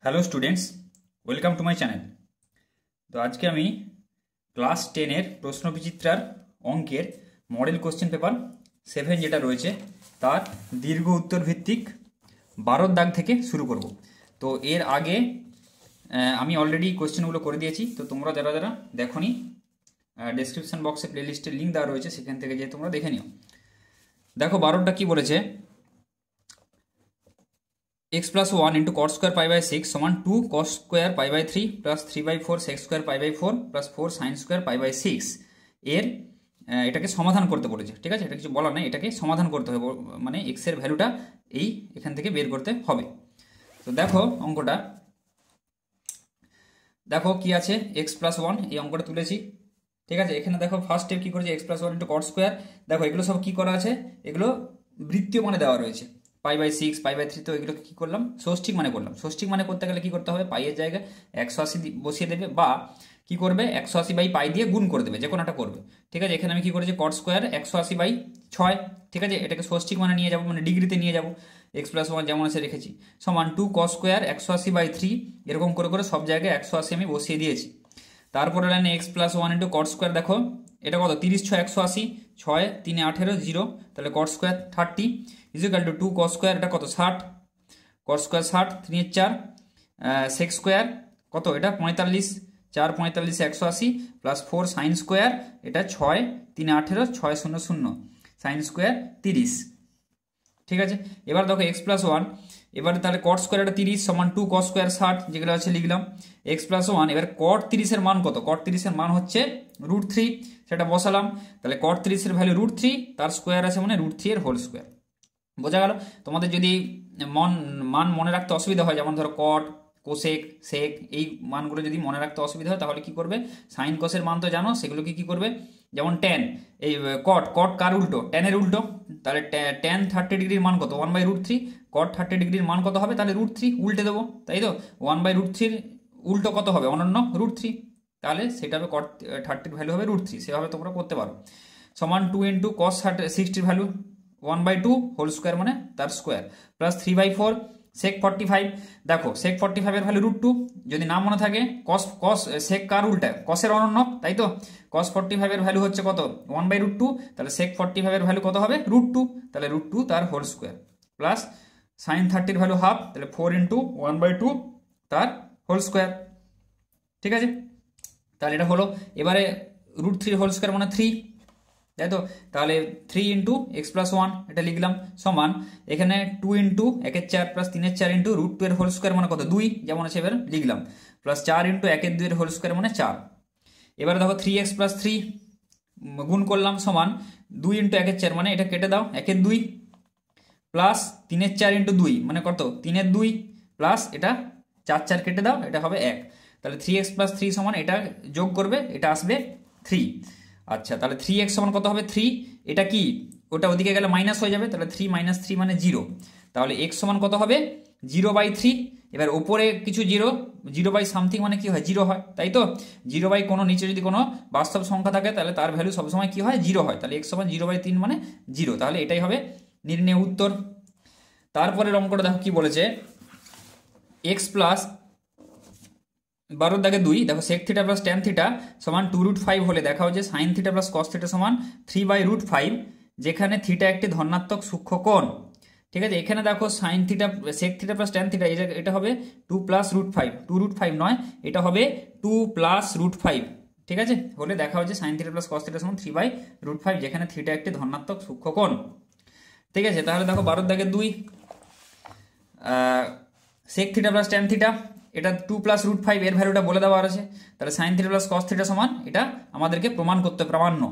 Hello students, welcome to my channel. তো আজকে আমি ক্লাস 10-এর প্রশ্নবিচিত্রার অঙ্কের মডেল কোশ্চেন পেপার 7 যেটা রয়েছে তার দীর্ঘ উত্তর ভিত্তিক 12 দাগ থেকে শুরু করব। তো এর আগে আমি অলরেডি কোশ্চেনগুলো করে দিয়েছি। তো তোমরা যারা যারা দেখোনি, ডেসক্রিপশন বক্সে প্লেলিস্টের লিঙ্ক দেওয়া রয়েছে, সেখান থেকে যে তোমরা দেখে নিও। দেখো 12টা কি বলেছে, x plus 1 into cot square pi by 6 সমান 2 cos square pi by 3 plus 3 by 4 sec square pi by 4 plus 4 sin square pi by 6 এর এটাকে সমাধান করতে বলেছে। ঠিক আছে, এটা কিছু বলার নেই, এটাকে সমাধান করতে হবে, মানে x এর ভ্যালুটা এখান থেকে বের করতে হবে। তো দেখো অঙ্কটা, দেখো কি আছে, x plus 1 এই অঙ্কটা তুলেছি। ঠিক আছে, এখানে দেখো ফার্স্ট স্টেপ কি করেছে, x plus 1 into cot square। দেখো এগুলো সব কি করা আছে, এগুলো বৃত্তীয় মানে দেওয়া রয়েছে, পাই বাই 6 পাই বাই 3। তো এগুলোকে কি করলাম, ষষ্ঠিক মানে করলাম। ষষ্ঠিক মানে করতে গেলে কি করতে হবে, পাইয়ের জায়গায় 180 বসিয়ে দেবে, বা কি করবে 180 বাই পাই দিয়ে গুণ করে দেবে, যে কোনো একটা করবে। ঠিক আছে, এখানে আমি কি করেছি, কট স্কোয়ার 180 বাই 6। ঠিক আছে, এটাকে ষষ্ঠিক মানে নিয়ে যাবো, মানে ডিগ্রিতে নিয়ে যাবো। এক্স প্লাস 1 যেমন আছে রেখেছি, সমান 2 কস স্কোয়ার 180 বাই 3। এরকম করে করে সব জায়গায় 180 আমি বসিয়ে দিয়েছি। তারপরে লাইনে x plus 1 into cot square, দেখো এটা কত, 30 6 180, 6 3 18 0, তাহলে cot square 30 is equal to 2 cos square, এটা কত 60, কট স্কোয়ার 60, 3 4 সেক স্কোয়ার কত, এটা 45, 4 45 180 প্লাস 4 সাইন স্কোয়ার, এটা 6 3 18 6 0 0, সাইন স্কোয়ার 30। ঠিক আছে, এবার দেখো এক্স প্লাস 1, এবারে তাহলে কট স্কোয়ার এটা 30 সমান 2 কস স্কোয়ার 60, যেগুলো আছে লিখলাম। এক্স প্লাস 1, এবার কট 30 এর মান কত, কট 30 এর মান হচ্ছে √3, সেটা বসালাম। তাহলে কট 30 এর ভ্যালু √3, তার স্কোয়ার আছে মানে √3 এর হোল স্কোয়ার। বোঝা গেল? তোমাদের যদি মান মনে রাখতে অসুবিধা হয়, যেমন ধরো কট, কোসেক, সেক, এই মানগুলো যদি মনে রাখতে অসুবিধা হয়, তাহলে কি করবে, সাইন কসের মান তো জানো, সেগুলোকে কি করবে, যেমন ট্যান, এই কট, কট কার উল্টো, ট্যানের উল্টো, তাহলে ট্যান 30 ডিগ্রির মান কত, 1/√3। কট 30 ডিগ্রির মান কত হবে, তাহলে √3 উল্টে দেবো, তাই তো 1/√3 উল্টো কত হবে, অনন্য √3, তাহলে সেটা হবে কট 30 ভ্যালু হবে √3। সেভাবে তোমরা করতে পারো। সমান 2 into cos 60 value 1/2 whole square মানে তার স্কোয়ার, প্লাস 3/4 সেক 45। দেখো সেক 45 এর ভ্যালু √2, যদি না মনে থাকে, কস কস সেক কার উল্টা, কসের অনন্য, তাই তো কস 45 এর ভ্যালু হচ্ছে কত, 1/√2, তাহলে সেক 45 এর ভ্যালু কত হবে √2, তাহলে √2 তার হোল স্কোয়ার, প্লাস সাইন 30 এর ভ্যালু হাফ, তাহলে 4 ইন্টু 1/2 তার হোল স্কোয়ার। ঠিক আছে, তাহলে এটা হলো। এবারে √3 হোল স্কোয়ার মানে 3, তাই তো, তাহলে 3 ইন্টু এক্স প্লাস 1 এটা লিখলাম, সমান এখানে 2 ইন্টু 1 4 প্লাস 3 4 ইন্টু √2 এর হোল স্কোয়ার মানে কত 2, যেমন আছে এবার লিখলাম, প্লাস 4 ইন্টু 1 2 এর হোল স্কোয়ার মানে 4। এবারে দেখো 3x প্লাস 3 গুণ করলাম, সমান 2 ইন্টু 1 4 মানে এটা কেটে দাও, 1 2 প্লাস 3 4 ইন্টু 2 মানে কত 3 2, প্লাস এটা 4 4 কেটে দাও, এটা হবে 1। তাহলে 3x প্লাস 3 সমান এটা যোগ করবে, এটা আসবে 3। আচ্ছা, তাহলে 3x সমান কত হবে 3, এটা কি ওটা ওদিকে গেলে মাইনাস হয়ে যাবে, তাহলে 3 - 3 মানে 0। তাহলে x সমান কত হবে 0/3। এবার ওপরে কিছু 0 বাই সামথিং মানে কি হয় 0 হয়, তাই তো 0 বাই কোনো নিচে যদি কোনো বাস্তব সংখ্যা থাকে, তাহলে তার ভ্যালু সবসময় কি হয় 0 হয়, তাহলে x সমান 0/3 মানে 0, তাহলে এটাই হবে নির্ণয় উত্তর। তারপরের অঙ্কটা দেখো কি বলেছে, x প্লাস 12 দাগে 2, দেখো sec theta plus tan theta সমান 2√5 হলে দেখা হচ্ছে sin theta plus cos theta সমান 3/√5, যেখানে থিটা একটি ধনাত্মক সূক্ষ্ম কোণ। ঠিক আছে, এখানে দেখো sin theta sec theta plus tan theta, এটা হবে 2 প্লাস √5, 2√5 নয়, এটা হবে 2 প্লাস √5। ঠিক আছে, হলে দেখা হচ্ছে sin theta plus cos theta সমান 3/√5, যেখানে থিটা একটি ধনাত্মক সূক্ষ্ম কোণ। ঠিক আছে, তাহলে দেখো 12 দাগে 2 sec theta plus tan theta, এটা 2 প্লাস √5 এর ভ্যালুটা বলে দেওয়া আছে, তাহলে sin theta plus cos theta সমান, এটা আমাদেরকে প্রমাণ করতে প্রামাণ্য।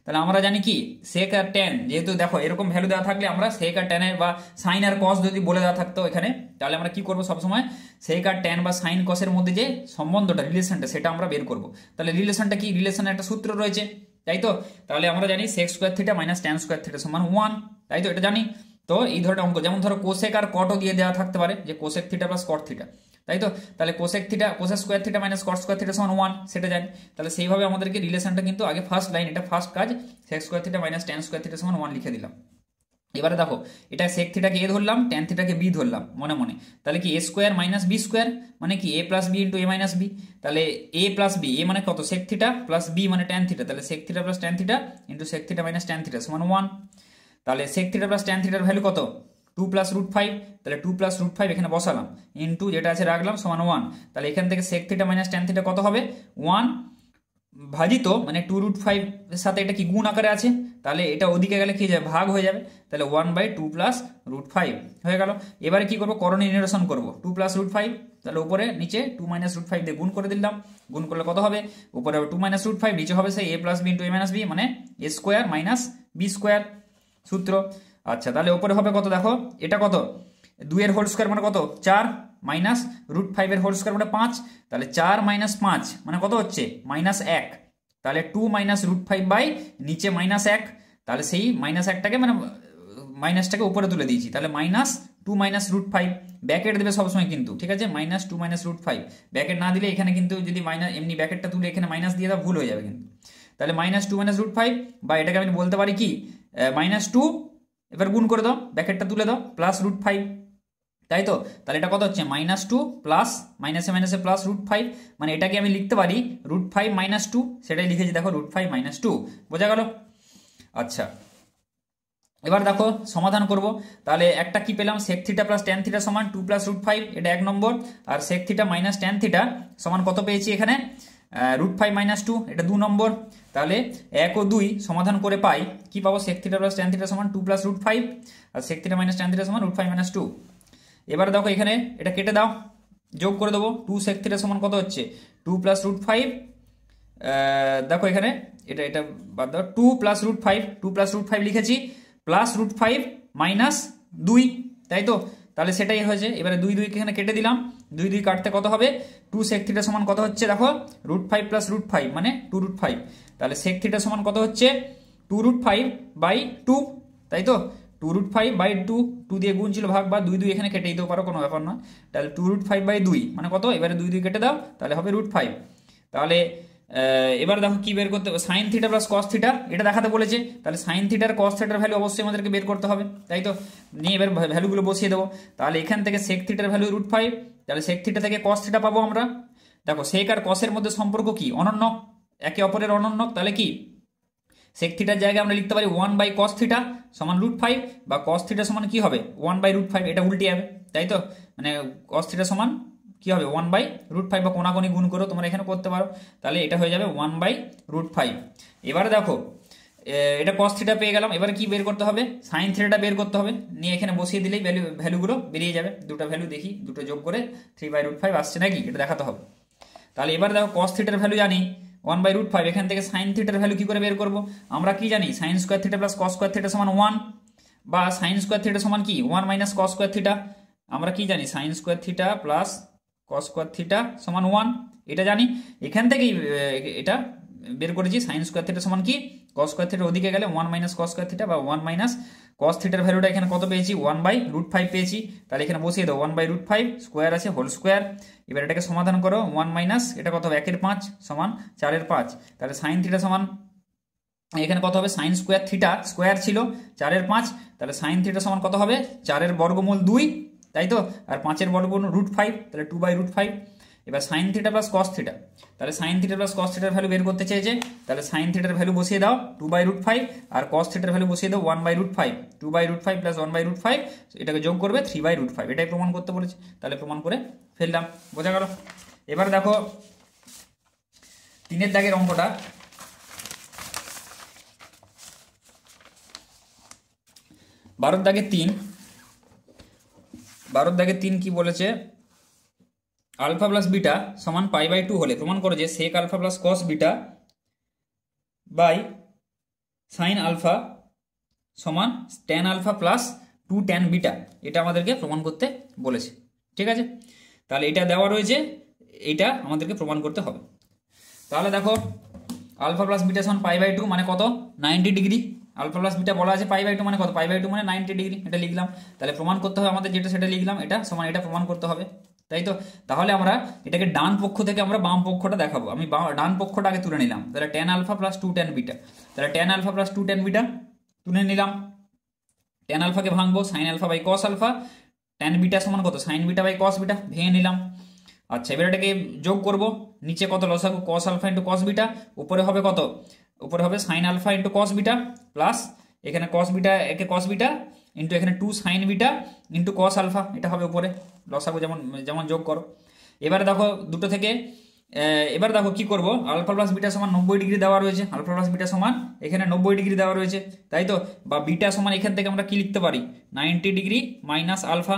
তাহলে আমরা জানি কি sec আর tan, যেহেতু দেখো এরকম ভ্যালু দেওয়া থাকলে আমরা sec আর tan এর বা sin আর cos যদি বলে দেওয়া থাকতো এখানে, তাহলে আমরা কি করব সবসময় sec আর tan বা sin cos এর মধ্যে যে সম্বন্ধটা, রিলেশনটা, সেটা আমরা বের করব। তাহলে রিলেশনটা কি, রিলেশনের একটা সূত্র রয়েছে, তাই তো, তাহলে আমরা জানি sec square theta minus tan square theta সমান 1, তাই তো, এটা জানি। তো এই ধরনের অঙ্ক, যেমন ধরো কোসেক আর কটও দিয়ে দেওয়া থাকতে পারে, যে cosec theta plus cot theta, তাই তো, তাহলে cosec theta cosec square theta minus কট স্কয়ার থিটা সমান 1, সেটা জানি। তাহলে সেইভাবে আমাদেরকে রিলেশনটা কিন্তু আগে ফার্স্ট লাইন, এটা ফার্স্ট কাজ, sec square theta minus tan square theta সমান 1 লিখে দিলাম। এবারে দেখো এটা সেক থিটাকে এ ধরলাম, ট্যান থিটাকে বি ধরলাম মনে মনে, তাহলে কি a square minus b square মানে কি a plus b into a minus b. তাহলে এ প্লাস বি, এ মানে কত সেক থিটা প্লাস বি মানে ট্যান থিটা, তাহলে sec theta plus tan theta into sec theta minus tan theta সমান 1। তাহলে sec theta plus tan থিটার value কত 2 plus root 5, তাহলে 2 প্লাস রুট 5 এখানে বসালাম ইন্টু যেটা আছে রাখলাম সমান 1। তাহলে এখান থেকে sec theta minus tan theta কত হবে 1 ভাজিত মানে 2 রুট 5 এর সাথে এটা কি গুণ আকারে আছে, তাহলে এটা ওদিকে গেলে কি যাবে ভাগ হয়ে যাবে, তাহলে 1/2 প্লাস রুট 5 হয়ে গেল। এবারে কি করবো করণীয় নিরসন করবো 2 প্লাস রুট 5, তাহলে উপরে নিচে 2 মাইনাস রুট 5 দিয়ে গুণ করে দিলাম, গুণ করলে কত হবে উপরে 2 মাইনাস রুট 5, নিচে হবে সেই এ plus b into a minus B মানে এ স্কোয়ার মাইনাস বি স্কোয়ার সূত্র। আচ্ছা তাহলে উপরে হবে কত দেখো এটা কত 2 এর হোল স্কোয়ার মানে কত 4 মাইনাস রুট 5 এর হোল স্কোয়ার মানে 5, তাহলে 4 মাইনাস 5 মানে কত হচ্ছে -1, তাহলে 2 মাইনাস রুট 5 বাই নিচে -1, তাহলে সেই -1টাকে মানে মাইনাসটাকে উপরে তুলে দিয়েছি, তাহলে -2 মাইনাস রুট 5 ব্যাকেট দেবে সবসময় কিন্তু, ঠিক আছে -2 মাইনাস রুট 5 ব্যাকেট না দিলে এখানে কিন্তু যদি মাইনাস এমনি ব্যাকেটটা তুলে এখানে মাইনাস দিয়ে দাও ভুল হয়ে যাবে কিন্তু, তাহলে -2 মাইনাস রুট 5 বা এটাকে আমি বলতে পারি কি -2 এবার গুণ করে দাও ব্যাকেটটা তুলে দাও প্লাস রুট 5, তাই তো তাহলে এটা কত হচ্ছে -2 প্লাস মাইনাসে মাইনাসে প্লাস রুট 5 মানে এটাকে আমি লিখতে পারি রুট 5 মাইনাস 2, সেটাই লিখেছি দেখো রুট 5 মাইনাস 2 বোঝা গেল। আচ্ছা এবার দেখো সমাধান করব, তাহলে একটা কি পেলাম sec theta plus tan theta সমান 2 প্লাস রুট 5 এটা 1 নম্বর, আর sec theta minus tan theta সমান কত পেয়েছি এখানে রুট 5 মাইনাস 2 এটা 2 নম্বর। তাহলে 1 ও 2 সমাধান করে পাই কি পাবো sec theta plus tan theta সমান 2 প্লাস রুট 5 আর sec theta minus tan theta সমান রুট 5 মাইনাস 2। এবারে দেখো এখানে এটা কেটে দাও যোগ করে দেবো 2 সেক থিটা সমান কত হচ্ছে 2 প্লাস রুট 5, দেখো এখানে এটা বাদ দাও 2 প্লাস রুট 5, 2 প্লাস রুট 5 লিখেছি প্লাস রুট 5 মাইনাস 2, তাই তো তাহলে সেটাই হয়েছে। এবারে 2 2 এখানে কেটে দিলাম, 2 2 কাটতে কত হবে 2 সেক থিটা সমান কত হচ্ছে দেখো রুট 5 প্লাস রুট 5 মানে 2 রুট 5, তাহলে সেক থিটা সমান কত হচ্ছে 2 রুট 5 বাই 2, তাই তো 2 রুট 5 বাই 2, 2 দিয়ে গুণ ছিল ভাগ বা 2 2 এখানে কেটে দিতেও পারো কোনো ব্যাপার না, তাহলে 2 রুট 5 বাই 2 মানে কত এবারে 2 2 কেটে দাও তাহলে হবে রুট 5। তাহলে এবার দেখো কি বের করতে হবে sign theta plus cos theta এটা দেখাতে বলেছে, তাহলে সাইন থিটার কস থিটার ভ্যালু অবশ্যই আমাদেরকে বের করতে হবে, তাই তো নিয়ে এবার ভ্যালুগুলো বসিয়ে দেবো। তাহলে এখান থেকে সেক থিটার ভ্যালু রুট 5, তাহলে সেক থিটা থেকে কস থিটা পাবো আমরা, দেখো সেক আর কসের মধ্যে সম্পর্ক কি অনন্যক, একে অপরের অনন্যক, তাহলে কি সেক থিটার জায়গায় আমরা লিখতে পারি 1 বাই কস থিটা সমান রুট 5 বা কস থিটা সমান কি হবে 1 বাই রুট 5, এটা উল্টে যাবে তাই তো মানে কস থিটা সমান কি হবে 1 বাই রুট 5 বা কোনাকোনি গুণ করো তোমরা এখানে করতে পারো, তাহলে এটা হয়ে যাবে 1 বাই রুট 5। এবারে দেখো এটা কস থিটা পেয়ে গেলাম, এবারে কি বের করতে হবে সাইন থিটাটা বের করতে হবে, নিয়ে এখানে বসিয়ে দিলেই ভ্যালুগুলো বেরিয়ে যাবে, দুটো ভ্যালু দেখি দুটো যোগ করে 3 বাই রুট 5 আসছে নাকি এটা দেখাতে হবে। তাহলে এবার দেখো কস থিটার ভ্যালু জানি 1 বাই রুট 5, এখান থেকে সাইন থিটার ভ্যালু কি করে বের করবো আমরা কি জানি sine square theta plus cos square theta সমান 1 বা সাইন স্কোয়ার থিটা সমান কি 1 মাইনাস কস স্কোয়ার থিটা, আমরা কি জানি sine square theta plus cos square theta সমান 1 এটা জানি, এখান থেকেই এটা বের করেছি সাইন স্কোয়ার থিটা সমান কি কস স্কোয়ার থিটা ওদিকে গেলে 1 মাইনাস কস স্কোয়ার থিটা বা 1 মাইনাস কস থিটার ভ্যালুটা এখানে কত পেয়েছি 1 বাই রুট 5 পেয়েছি, তাহলে এখানে বসিয়ে দাও 1 বাই রুট 5 স্কোয়ার আছে হোল স্কোয়ার, এবার এটাকে সমাধান করো 1 মাইনাস এটা কত হবে 1/5 সমান 4/5, তাহলে সাইন থিটা সমান এখানে কত হবে সাইন স্কোয়ার থিটা স্কোয়ার ছিল 4/5, তাহলে সাইন থিটা সমান কত হবে 4 বর্গমূল 2, তাই তো আর 5 বর্গমূল রুট 5 তাহলে 2 বাই রুট 5। এবার sine theta plus cos theta, তাহলে সাইন থিটা প্লাস কস থিটার ভ্যালু বের করতে চেয়েছে, তাহলে সাইন থিটার ভ্যালু বসিয়ে দাও 2 বাই রুট 5 আর কস থিটার ভ্যালু বসিয়ে দাও 1 by root 5, 2 by root 5 plus 1 by root 5 এটাকে যোগ করবে 3 বাই রুট 5, এটাই প্রমাণ করতে বলেছে, তাহলে প্রমাণ করে ফেললাম বোঝা গেল। এবার দেখো 3 দাগের অঙ্কটা, 12 দাগের 3 কি বলেছে আলফা প্লাস বিটা সমান পাই বাই 2 হলে প্রমাণ করো যে sec alpha plus cos beta by sine alpha সমান tan alpha plus 2 tan beta, এটা আমাদেরকে প্রমাণ করতে বলেছে, ঠিক আছে তাহলে এটা দেওয়া রয়েছে, এটা আমাদেরকে প্রমাণ করতে হবে। তাহলে দেখো আলফা প্লাস বিটা সমান পাই বাই 2 মানে কত 90 ডিগ্রি, আলফা প্লাস বিটা বলা আছে পাই বাই 2 মানে কত পাই বাই 2 মানে 90 ডিগ্রি, এটা লিখলাম, তাহলে প্রমাণ করতে হবে আমাদের যেটা সেটা লিখলাম এটা সমান এটা প্রমাণ করতে হবে, তাই তো তাহলে আমরা এটাকে ডান পক্ষ থেকে আমরা বাম পক্ষটা দেখাবো, আমি ডান পক্ষটা আগে তুলে নিলাম, তাহলে tan alpha plus 2 tan beta, তাহলে tan alpha plus 2 tan beta তুলে নিলাম, ট্যান আলফাকে ভাঙবো, sine alpha by cos alpha, tan beta সমান কত, sine beta by cos beta, ভেঙে নিলাম। আচ্ছা, এবার এটাকে যোগ করব, নিচে কত লসাগু cos alpha into cos beta, উপরে হবে কত, উপরে হবে sine alpha into cos beta, plus এখানে কস বিটা একে কস বিটা ইন্টু এখানে 2 sine beta into cos alpha, এটা হবে উপরে লসাগু যেমন যেমন যোগ করো। এবারে দেখো দুটো থেকে এবার দেখো কি করব, আলফা প্লাস বিটা সমান 90 ডিগ্রি দেওয়া রয়েছে, আলফা প্লাস বিটা সমান এখানে 90 ডিগ্রি দেওয়া রয়েছে, তাই তো, বা বিটা সমান এখান থেকে আমরা কি লিখতে পারি, 90 ডিগ্রি মাইনাস আলফা,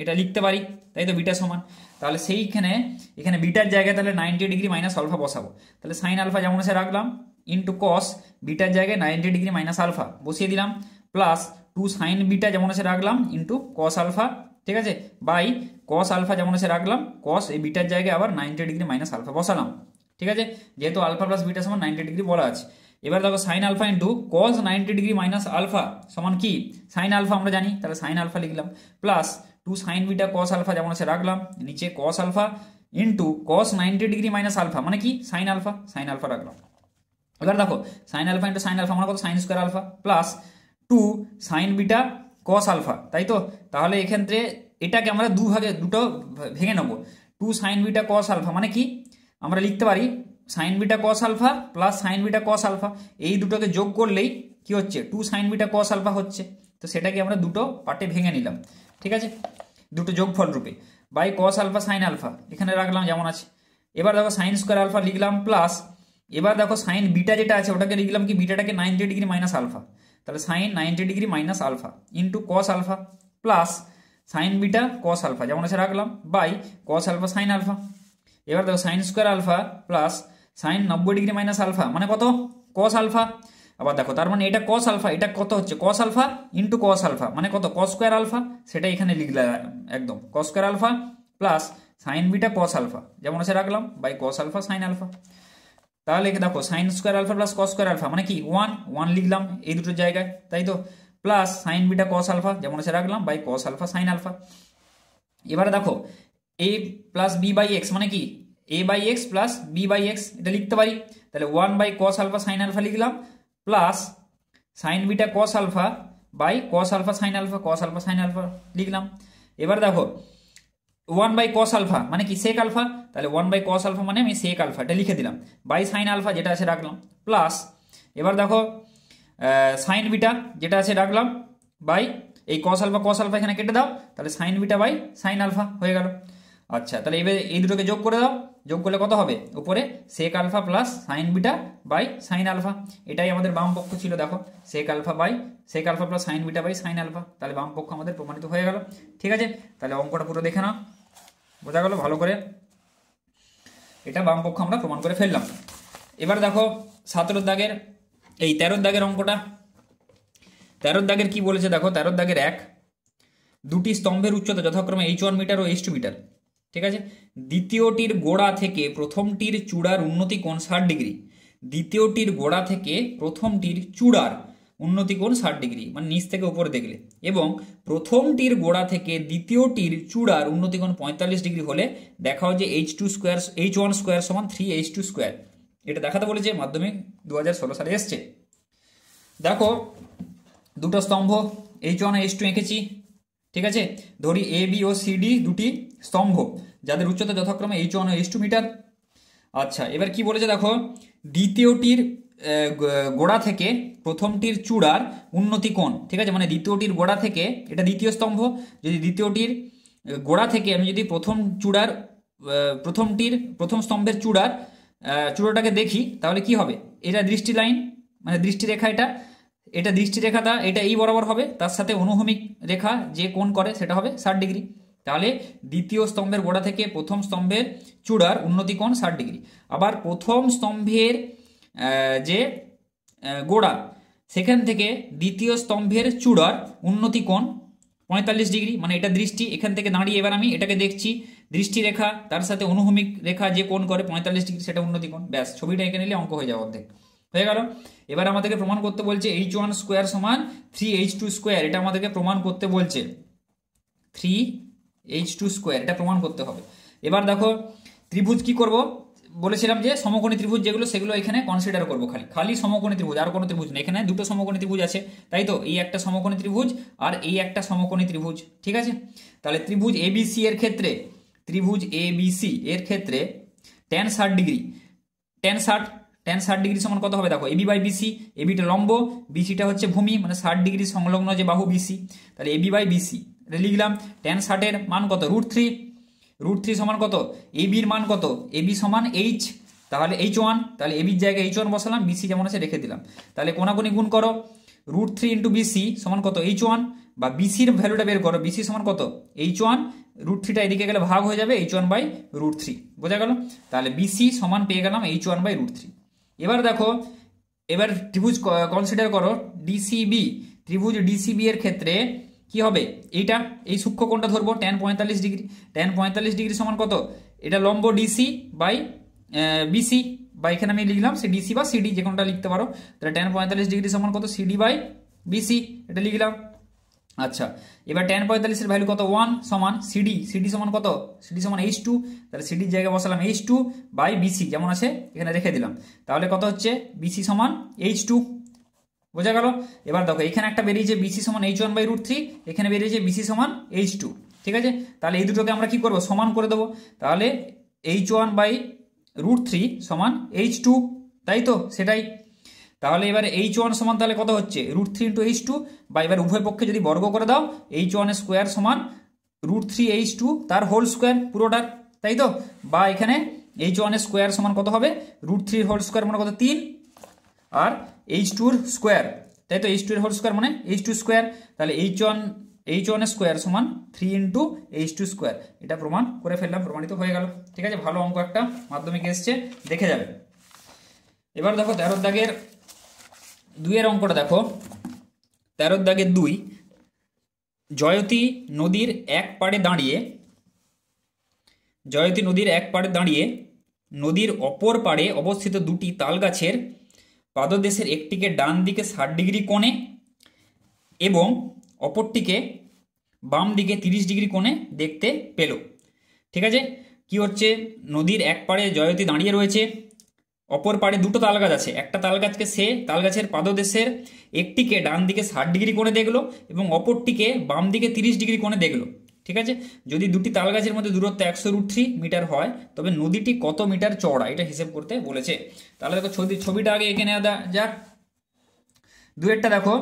এটা লিখতে পারি, তাই তো, বিটা সমান। তাহলে সেইখানে এখানে বিটার জায়গায় তাহলে 90 ডিগ্রি মাইনাস আলফা বসাবো, তাহলে সাইন আলফা যেমন আছে রাখলাম ইন্টু কস বিটার জায়গায় 90 ডিগ্রি মাইনাস আলফা বসিয়ে দিলাম, প্লাস 2 সাইন বিটা যেমন আছে রাখলাম ইন্টু কস আলফা, ঠিক আছে, বাই কস আলফা যেমন আছে রাখলাম, কস এই বিটার জায়গায় আবার 90 ডিগ্রি মাইনাস আলফা বসালাম, ঠিক আছে, যেহেতু আলফা প্লাস বিটা সমান 90 ডিগ্রি বলা আছে। এবার দেখো sine alpha into cos 90 degree minus alpha সমান কি, সাইন আলফা আমরা জানি, তাহলে সাইন আলফা লিখলাম, plus 2 sine beta cos alpha যেমন আছে রাখলাম, নিচে cos alpha into cos 90 degree minus alpha মানে কি সাইন আলফা রাখলাম। এবার দেখো sine alpha into sine alpha মানে কত, sine square alpha, plus 2 sine beta cos alpha, তাই তো, তাহলে এখান থেকে এটাকে আমরা দুটো ভেঙে নেবো, 2 সাইন বিটা কস আলফা মানে কি, আমরা লিখতে পারি sine beta cos alpha plus sine beta cos alpha, এই দুটোকে যোগ করলেই কি হচ্ছে 2 সাইন বিটা কস আলফা হচ্ছে, তো সেটাকে আমরা দুটো পার্টে ভেঙে নিলাম, ঠিক আছে, দুটো যোগফল রূপে, by cos alpha sine alpha এখানে রাখলাম যেমন আছে। এবার দেখো সাইন স্কোয়ার আলফা লিখলাম, প্লাস এবার দেখো সাইন বিটা যেটা আছে ওটাকে লিখলাম কি, বিটাটাকে 90 ডিগ্রি মাইনাস আলফা, তাহলে sine 90 degree minus alpha into cos alpha, plus sine beta cos alpha যেমন আছে রাখলাম, by cos alpha sine alpha. এবার দেখো sine square alpha plus sine 90 degree minus alpha মানে কত, কস আলফা। আবার দেখো তার মানে এটা কস আলফা, এটা কত হচ্ছে cos alpha into cos alpha মানে কত, কস স্কোয়ার আলফা, সেটা এখানে লিখলাম একদম, cos square alpha plus sine beta cos alpha যেমন আছে রাখলাম, by cos alpha sine alpha. তাহলে দেখো sine square alpha plus cos square alpha মানে কি 1 লিখলাম এই দুটোর জায়গায়, তাই তো, plus sine beta cos alpha যেমন আছে রাখলাম, by cos alpha sine alpha. এবারে দেখো a plus b by x মানে কি, a by x plus b by x, এটা লিখতে পারি, তাহলে 1 by cos alpha sine alpha লিখলাম, plus sine beta cos alpha by cos alpha sine alpha, cos alpha sine alpha লিখলাম। এবার দেখো 1 বাই কস আলফা মানে কি সেক আলফা, তাহলে 1 বাই কস আলফা মানে আমি সেক আলফা এটা লিখে দিলাম, বাই সাইন আলফা যেটা আছে রাখলাম, প্লাস এবার দেখো সাইন বিটা যেটা আছে রাখলাম, বাই এই কস আলফা এখানে কেটে দাও, তাহলে sine beta by sine alpha হয়ে গেল। আচ্ছা, তাহলে এবার এই দুটোকে যোগ করে দাও, যোগ করলে কত হবে, উপরে sec alpha plus sine beta by sine alpha, এটাই আমাদের বাম পক্ষ ছিল, দেখো sec alpha plus sine beta by sine alpha, তাহলে বাম পক্ষ আমাদের প্রমাণিত হয়ে গেল, ঠিক আছে। তাহলে অঙ্কটা পুরো দেখে নাও, বোঝা গেল ভালো করে, এটা বাম পক্ষ আমরা প্রমাণ করে ফেললাম। এবার দেখো 17 দাগের এই 13 দাগের অঙ্কটা, 13 দাগের কি বলেছে দেখো, 13 দাগের 1, দুটি স্তম্ভের উচ্চতা যথাক্রমে h1 মিটার ও h2 মিটার, ঠিক আছে, দ্বিতীয়টির গোড়া থেকে প্রথমটির চূড়ার উন্নতি কোণ 60 ডিগ্রি, দ্বিতীয়টির গোড়া থেকে প্রথমটির চূড়ার উন্নতি কোণ 60 ডিগ্রি মানে নিচ থেকে উপরে দেখলে, এবং প্রথমটির গোড়া থেকে দ্বিতীয়টির চূড়ার উন্নতি কোণ 45 ডিগ্রি হলে দেখাও যে h1 স্কোয়ার সমান 3h2 স্কোয়ার, এটা দেখাতে বলেছে, মাধ্যমিক 2016 সালে এসছে। দেখো দুটো স্তম্ভ h1 ও h2 এঁকেছি, ঠিক আছে, ধরি A B O C D দুটি স্তম্ভ যাদের উচ্চতা যথাক্রমে h1 ও h2 মিটার। আচ্ছা, এবার কি বলেছে দেখো, দ্বিতীয়টির গোড়া থেকে প্রথমটির চূড়ার উন্নতি কোণ, ঠিক আছে, মানে দ্বিতীয়টির গোড়া থেকে, এটা দ্বিতীয় স্তম্ভ, যদি দ্বিতীয়টির গোড়া থেকে আমি যদি প্রথম স্তম্ভের চূড়াটাকে দেখি, তাহলে কি হবে, এটা দৃষ্টি লাইন মানে দৃষ্টিরেখা, এটা দৃষ্টিরেখাটা এটা এই বরাবর হবে, তার সাথে অনুভূমিক রেখা যে কোণ করে সেটা হবে 60 ডিগ্রি, তাহলে দ্বিতীয় স্তম্ভের গোড়া থেকে প্রথম স্তম্ভের চূড়ার উন্নতি কোণ 60 ডিগ্রি। আবার প্রথম স্তম্ভের যে গোড়া সেখান থেকে দ্বিতীয় স্তম্ভের চূড়ার উন্নতি কোণ 45 ডিগ্রি, মানে এটা দৃষ্টি, এখান থেকে দাঁড়িয়ে এবার আমি এটাকে দেখছি, দৃষ্টি রেখা তার সাথে অনুভূমিক রেখা যে কোণ করে 45 ডিগ্রি সেটা উন্নতি কোণ, ব্যাস ছবিটা এঁকে নিলে অঙ্ক হয়ে যাবে, অর্ধেক হয়ে গেল। এবার আমাদেরকে প্রমাণ করতে বলছে h1 স্কোয়ার সমান 3h2 স্কোয়ার, এটা আমাদেরকে প্রমাণ করতে বলছে 3h2 স্কোয়ার, এটা প্রমাণ করতে হবে। এবার দেখো ত্রিভুজ কি করব, বলেছিলাম যে সমকোণী ত্রিভুজ যেগুলো সেগুলো এখানে কনসিডার করবো, খালি খালি সমকোণী ত্রিভুজ, আর কোনো ত্রিভুজ নেই। এখানে দুটো সমকোণী ত্রিভুজ আছে, তাই তো এই একটা সমকোণী ত্রিভুজ আর এই একটা সমকোণী ত্রিভুজ, ঠিক আছে। তাহলে ত্রিভুজ এবিসি এর ক্ষেত্রে, ত্রিভুজ এবিসি এর ক্ষেত্রে tan 60 ডিগ্রি, tan 60 ডিগ্রি সমান কত হবে দেখো, এবি বাই বিসি। এবিটা লম্ব, বিসিটা হচ্ছে ভূমি, মানে 60 ডিগ্রি সংলগ্ন যে বাহু বিসি, তাহলে এবি বাই বিসি এটা লিখলাম। tan 60 এর মান কত, √3 সমান কত, এবির মান কত, এবি সমান এইচ, তাহলে H1, তাহলে এবির জায়গায় H1 বসালাম, বিসি যেমন আছে রেখে দিলাম। তাহলে কোনাকুনি গুণ করো, √3 ইন্টু বিসি সমান কত H1, বা বিসির ভ্যালুটা বের করো, বিসি সমান কত H1, √3টা এদিকে গেলে ভাগ হয়ে যাবে H1 বাই √3, বোঝা গেল। তাহলে বিসি সমান পেয়ে গেলাম H1 বাই √3। এবার দেখো, এবার ত্রিভুজ কনসিডার করো ডিসিবি, ত্রিভুজ ডিসিবি এর ক্ষেত্রে কি হবে, এইটা এই সূক্ষ্ম কোণটা ধরবো tan 45 ডিগ্রি, tan 45 ডিগ্রি সমান কত, এটা লম্ব ডিসি বাই বিসি, বা এখানে আমি লিখলাম সে ডিসি বা সিডি যে কোনটা লিখতে পারো। তাহলে tan 45 ডিগ্রি সমান কত, সিডি বাই বিসি এটা লিখলাম। আচ্ছা, এবার tan 45 এর ভ্যালু কত, 1 সমান সিডি সমান কত, সিডি সমান H2, তাহলে সিডির জায়গায় বসালাম H2 বাই বিসি যেমন আছে এখানে রেখে দিলাম। তাহলে কত হচ্ছে, বিসি সমান H2, বোঝা গেল। এবার দেখো এখানে একটা বেরিয়েছে বিসি সমান H1 বাই √3, এখানে বেরিয়েছে বিসি সমান H2, ঠিক আছে। তাহলে এই দুটোকে আমরা কি করব, সমান করে দেবো। তাহলে H1 বাই √3 সমান H2, তাই তো, সেটাই। তাহলে এবারে H1 সমান তাহলে কত হচ্ছে, √3 ইন্টু H2, বা এবার উভয় পক্ষে যদি বর্গ করে দাও, H1 স্কোয়ার সমান √3 H2 তার হোল স্কোয়ার পুরোটার, তাই তো। বা এখানে H1 স্কোয়ার সমান কত হবে, √3 হোল স্কোয়ার মানে কত 3, আর H2 স্কোয়ার, তাই তো, H2 হোল স্কোয়ার মানে H2 স্কোয়ার, তাহলে H1 স্কোয়ার সমান 3 ইন্টু H2 স্কোয়ার, এটা প্রমাণ করে ফেললাম, প্রমাণিত হয়ে গেল, ঠিক আছে। ভালো অঙ্ক একটা মাধ্যমিক এসছে, দেখে যাবে। এবার দেখো 13 দাগের 2 এর অঙ্কটা দেখো, 13 দাগের 2, জয়তী নদীর এক পাড়ে দাঁড়িয়ে নদীর অপর পাড়ে অবস্থিত দুটি তাল গাছের পাদদেশের একটিকে ডান দিকে 60 ডিগ্রি কোণে এবং অপরটিকে বাম দিকে 30 ডিগ্রি কোণে দেখতে পেল, ঠিক আছে। কি হচ্ছে, নদীর এক পাড়ে জয়তী দাঁড়িয়ে রয়েছে, অপর পাড়ে দুটো তাল গাছ আছে, একটা তাল গাছকে সে তাল গাছের পাদদেশের একটিকে ডান দিকে 60 ডিগ্রি কোণে দেখলো এবং অপরটিকে বাম দিকে 30 ডিগ্রি কোণে দেখলো, ঠিক আছে। যদি দুটি তাল গাছের মধ্যে দূরত্ব 100√3 মিটার হয়, তবে নদীটি কত মিটার চওড়া, এটা হিসেব করতে বলেছে। তাহলে দেখো ছবিটা আগে এঁকে নেওয়া যাক। 2 দেখো,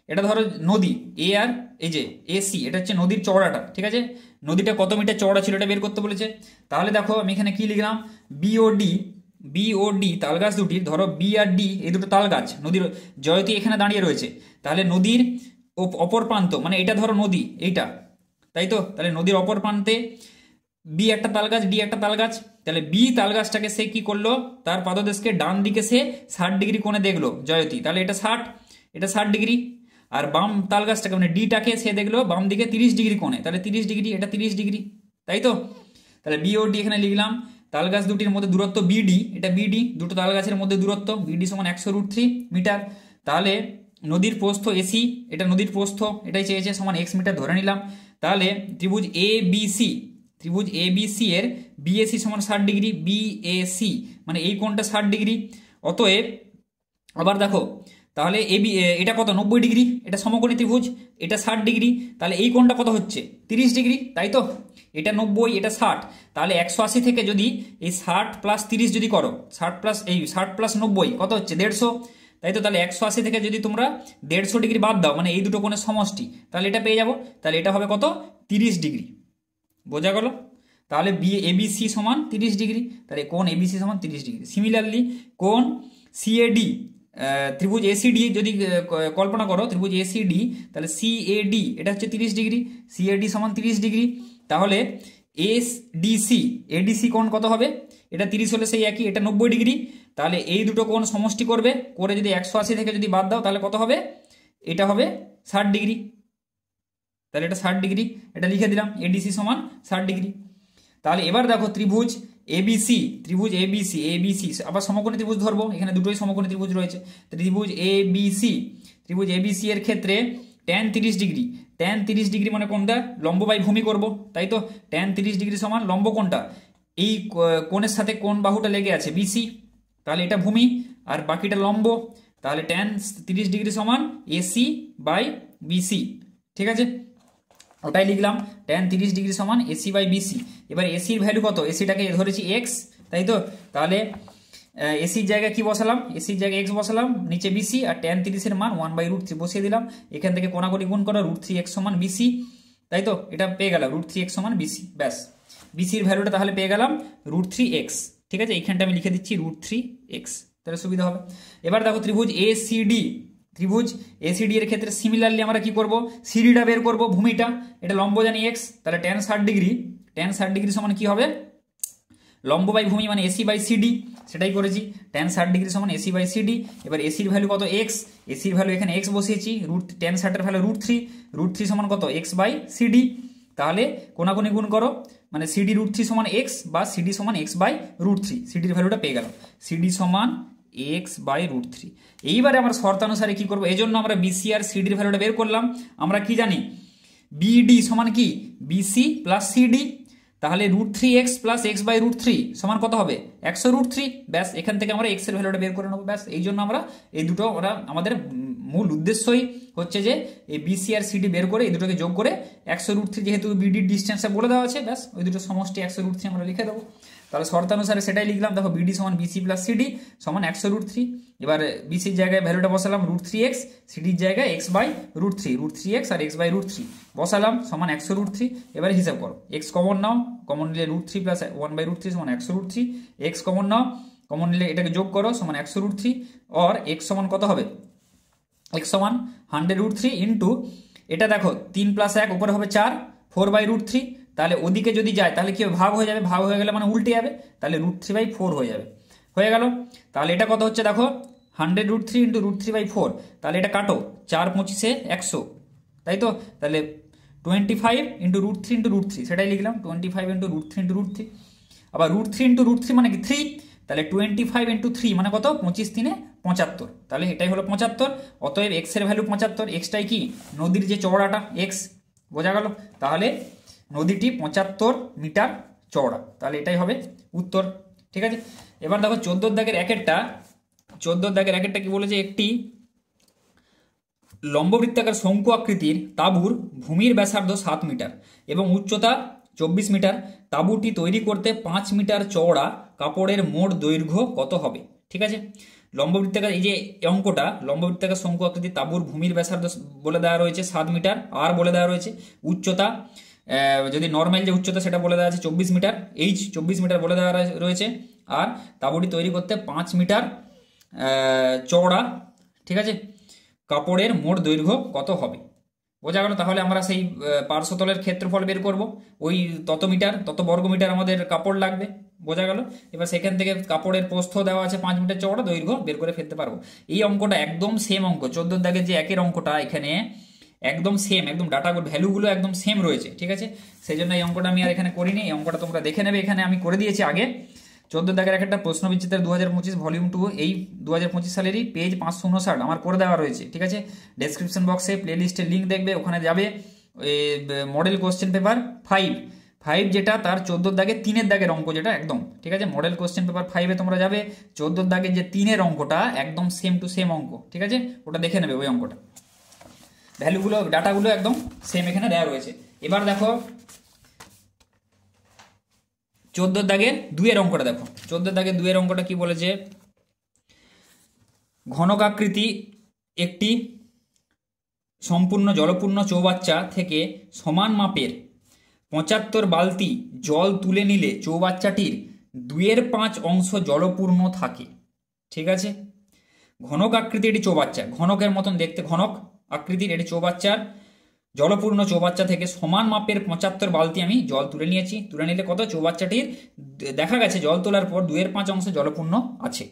এটা ধরো নদী এ, আর এই যে এসি, এটা হচ্ছে নদীর চওড়াটা, ঠিক আছে। নদীটা কত মিটার চওড়া ছিল এটা বের করতে বলেছে। তাহলে দেখো আমি এখানে কি লিখলাম, বিওডি তাল গাছ দুটির, ধরো বি আর ডি এই দুটো তাল গাছ, নদীর জয়তী এখানে দাঁড়িয়ে রয়েছে, তাহলে নদীর অপর প্রান্ত, মানে এটা ধরো নদী এইটা, তাই তো। তাহলে নদীর অপর প্রান্তে বি একটা তাল গাছ, ডি একটা তাল গাছ, তাহলে বি তাল গাছটাকে সে কি করলো, তার পাদদেশকে ডান দিকে সে 60 ডিগ্রি কোণে দেখলো জয়তী, তাহলে এটা 60 ডিগ্রি। আর বাম তাল গাছটাকে মানে ডিটাকে সে দেখলো বাম দিকে 30 ডিগ্রি কোণে, তাহলে 30 ডিগ্রি, এটা 30 ডিগ্রি, তাই তো। তাহলে বিওডি এখানে লিখলাম, তাল গাছ দুটির মধ্যে দূরত্ব বিডি, এটা বিডি, দুটো তাল গাছের মধ্যে দূরত্ব বিডি সমান 100√3 মিটার। তাহলে নদীর প্রস্থ এসি, এটা নদীর প্রস্থ, এটাই চেয়েছে, সমান x মিটার ধরে নিলাম। তাহলে ত্রিভুজ এবিসি এর বিএসি সমান 60 ডিগ্রি, বিএসি মানে এই কোণটা 60 ডিগ্রি। অতএব আবার দেখো, তাহলে এবি এটা কত, 90 ডিগ্রি, এটা সমকোণী ত্রিভুজ, এটা 60 ডিগ্রি, তাহলে এই কোণটা কত হচ্ছে 30 ডিগ্রি, তাই তো। এটা 90, এটা 60, তাহলে 180 থেকে যদি এই 60 প্লাস 30 যদি করো, 60 প্লাস 90 কত হচ্ছে 150, তাই তো। তাহলে 180 থেকে যদি তোমরা 150 ডিগ্রি বাদ দাও, মানে এই দুটো কোণের সমষ্টি, তাহলে এটা পেয়ে যাবো। তাহলে এটা হবে কত, 30 ডিগ্রি, বোঝা গেল। তাহলে এবিসি সমান 30 ডিগ্রি, তাহলে কোণ এবিসি সমান 30 ডিগ্রি। সিমিলারলি কোণ সিএডি, ত্রিভুজ এসিডি যদি কল্পনা করো, ত্রিভুজ এসিডি, তাহলে সিএডি এটা হচ্ছে 30 ডিগ্রি, সিএডি সমান 30 ডিগ্রি। তাহলে এডিসি কোণ কত হবে, এটা 30 হলে সেই একই, এটা 90 ডিগ্রি, তাহলে এই দুটো কোণ সমষ্টি করে যদি 180 থেকে যদি বাদ দাও, তাহলে কত হবে, এটা হবে 60 ডিগ্রি, তাহলে এটা 60 ডিগ্রি, এটা লিখে দিলাম, এডিসি সমান 60 ডিগ্রি। তাহলে এবার দেখো ত্রিভুজ এবিসি আবার সমকোণী ত্রিভুজ ধরবো, এখানে দুটোই সমকোণী ত্রিভুজ রয়েছে। ত্রিভুজ এবিসি এর ক্ষেত্রে tan 30 ডিগ্রি মানে কোনটা, লম্ব বাই ভূমি করব, তাই তো। tan 30 ডিগ্রি সমান লম্ব কোনটা, এই কোণের সাথে কোণ বাহুটা লেগে আছে বিসি, তাহলে এটা ভূমি আর বাকিটা লম্ব, তাহলে tan 30 ডিগ্রি সমান এসি বাই বিসি। ঠিক আছে, ওটাই লিখলাম, tan 30 ডিগ্রি সমান এসি বাই বিসি। এবার এসির ভ্যালু কত, এসিটাকে ধরেছি এক্স, তাই তো, তাহলে এসির জায়গায় কি বসালাম, এসির জায়গায় এক্স বসালাম, নিচে বিসি, আর tan 30 এর মান 1/√3 বসিয়ে দিলাম। এখান থেকে কোনাকুনি গুণ করো, √3x সমান বিসি, তাই তো, এটা পেয়ে গেলাম √3x সমান বিসি, ব্যাস বিসির ভ্যালুটা তাহলে পেয়ে গেলাম √3x। ঠিক আছে, এইখানটা আমি লিখে দিচ্ছি √3x, তাহলে সুবিধা হবে। এবার দেখো ত্রিভুজ এসিডি, ত্রিভুজ এসিডি এর ক্ষেত্রে সিমিলারলি আমরা কি করব, সিডিটা বের করব, ভূমিটা, এটা লম্ব জানি x, তাহলে tan 60 ডিগ্রি, tan 60 ডিগ্রি সমান কি হবে, লম্ব বাই ভূমি মানে এসি বাই সিডি, সেটাই করেছি, tan 60 ডিগ্রি সমান এসি বাই সিডি। এবার এসির ভ্যালু কত x, এসির ভ্যালু এখানে x বসিয়েছি, tan 60 এর ভ্যালু √3, √3 সমান কত x বাই সিডি, তাহলে কোনাকুনি গুণ করো, মানে সিডি √3 সমান x বা সিডি সমান x বাই √3, সিডির ভ্যালুটা পেয়ে গেল, সিডি সমান x বাই √3। এইবারে আমরা শর্তানুসারে কি করব, এই জন্য আমরা বিসি আর সিডির ভ্যালুটা বের করলাম। আমরা কি জানি, বিডি সমান কি বিসি প্লাস সিডি, তাহলে √3x প্লাস x বাই √3 সমান কত হবে, 100√3, ব্যাস এখান থেকে আমরা x এর ভ্যালুটা বের করে নেবো, ব্যাস। এই জন্য আমরা এই দুটো, ওরা আমাদের মূল উদ্দেশ্যই হচ্ছে যে এই বিসি আর সিডি বের করে এই দুটোকে যোগ করে 100√3, যেহেতু বিডির ডিস্টেন্সটা বলে দেওয়া আছে, ব্যাস ওই দুটো সমষ্টি 100√3 আমরা লিখে দেবো। তাহলে শর্তানুসারে সেটাই লিখলাম, দেখো বিডি সমান বিসি প্লাস সিডি সমান 100√3। এবার বিসির জায়গায় ভ্যালুটা বসালাম √3x, সিডির জায়গায় x বাই √3, √3x আর x বাই √3 বসালাম সমান 100√3। এবারে হিসাব করো, x কমন নাও, কমন নিলে √3 প্লাস 1/√3 সমান 100√3, x কমন নাও, কমন নিলে এটাকে যোগ করো সমান 100√3, আর x সমান কত হবে, x সমান 100√3 ইন্টু, এটা দেখো 3 + 1 উপরে হবে 4, 4/√3, তাহলে ওদিকে যদি যায় তাহলে কি ভাগ হয়ে যাবে, ভাগ হয়ে গেলে মানে উল্টে যাবে, তাহলে √3/4 হয়ে যাবে, হয়ে গেল। তাহলে এটা কত হচ্ছে দেখো, 100√3 ইন্টু √3/4, তাহলে এটা কাটো, 4 25 100, তাই তো, তাহলে 25 ইন্টু √3 ইন্টু √3, সেটাই লিখলাম, 25 ইন্টু √3 ইন্টু √3, আবার √3 ইন্টু √3 মানে কি 3, তাহলে 25 ইন্টু 3 মানে কত, 25 3 75, তাহলে এটাই হলো 75। অতএব x এর ভ্যালু 75, এক্সটাই কি নদীর যে চওড়াটা x, বোঝা গেল, তাহলে নদীটি 75 মিটার চওড়া, তাহলে এটাই হবে উত্তর। ঠিক আছে, এবার দেখো 14 দাগের একেরটা, 14 দাগের একেরটা কি বলেছে, একটি লম্ববৃত্তাকার শঙ্কু আকৃতির তাঁবুর ভূমির ব্যাসার্ধ 7 মিটার এবং উচ্চতা 24 মিটার, তাঁবুটি তৈরি করতে 5 মিটার চওড়া কাপড়ের মোট দৈর্ঘ্য কত হবে। ঠিক আছে, লম্ববৃত্তাকার এই যে অঙ্কটা, লম্ববৃত্তাকার শঙ্কু আকৃতির তাঁবুর ভূমির ব্যাসার্ধ বলে দেওয়া রয়েছে 7 মিটার, আর বলে দেওয়া রয়েছে উচ্চতা, যদি নর্মাল যে উচ্চতা সেটা বলে দেওয়া আছে 24 মিটার, এইচ 24 মিটার বলে দেওয়া রয়েছে, আর তাঁবুটি তৈরি করতে 5 মিটার চওড়া, ঠিক আছে, কাপড়ের মোট দৈর্ঘ্য কত হবে, বোঝা গেল। তাহলে আমরা সেই পার্শ্বতলের ক্ষেত্রফল বের করব, ওই তত মিটার তত বর্গমিটার আমাদের কাপড় লাগবে, বোঝা গেল। এবার সেখান থেকে কাপড়ের প্রস্থ দেওয়া আছে 5 মিটার চওড়া, দৈর্ঘ্য বের করে ফেলতে পারবো। এই অঙ্কটা একদম সেম অঙ্ক, 14 দাগের যে একের অঙ্কটা এখানে একদম সেম, একদম ডাটা ভ্যালুগুলো একদম সেম রয়েছে। ঠিক আছে, সেই জন্য এই অঙ্কটা আমি আর এখানে করিনি, এই অঙ্কটা তোমরা দেখে নেবে, এখানে আমি করে দিয়েছি আগে। 14 দাগের একটা প্রশ্নবিচিত্রের 2025 ভলিউম 2, এই 2025 সালেরই পেজ 559 আমার করে দেওয়া রয়েছে। ঠিক আছে, ডেসক্রিপশন বক্সে প্লে লিস্টের লিঙ্ক দেখবে, ওখানে যাবে মডেল কোশ্চেন পেপার 5 যেটা, তার 14 দাগের 3 দাগের অঙ্ক যেটা একদম, ঠিক আছে, মডেল কোশ্চেন পেপার 5-এ তোমরা যাবে, 14 দাগের যে 3 অঙ্কটা একদম সেম টু সেম অঙ্ক। ঠিক আছে, ওটা দেখে নেবে, ওই অঙ্কটা ভ্যালুগুলো ডাটাগুলো একদম সেম এখানে দেওয়া রয়েছে। এবার দেখো 14 দাগের 2 অঙ্কটা দেখো, 14 দাগের 2 অঙ্কটা কি বলেছে, ঘনকাকৃতি একটি সম্পূর্ণ জলপূর্ণ চৌবাচ্চা থেকে সমান মাপের 75 বালতি জল তুলে নিলে চৌবাচ্চাটির 2/5 অংশ জলপূর্ণ থাকে। ঠিক আছে, ঘনক আকৃতির এটি চৌবাচ্চা, ঘনকের মতন দেখতে ঘনক আকৃতির এটি চৌবাচ্চার, জলপূর্ণ চৌবাচ্চা থেকে সমান মাপের 75 বালতি আমি জল তুলে নিয়েছি, তুলে নিলে কত, চৌবাচ্চাটির দেখা গেছে জল তোলার পর 2/5 অংশ জলপূর্ণ আছে।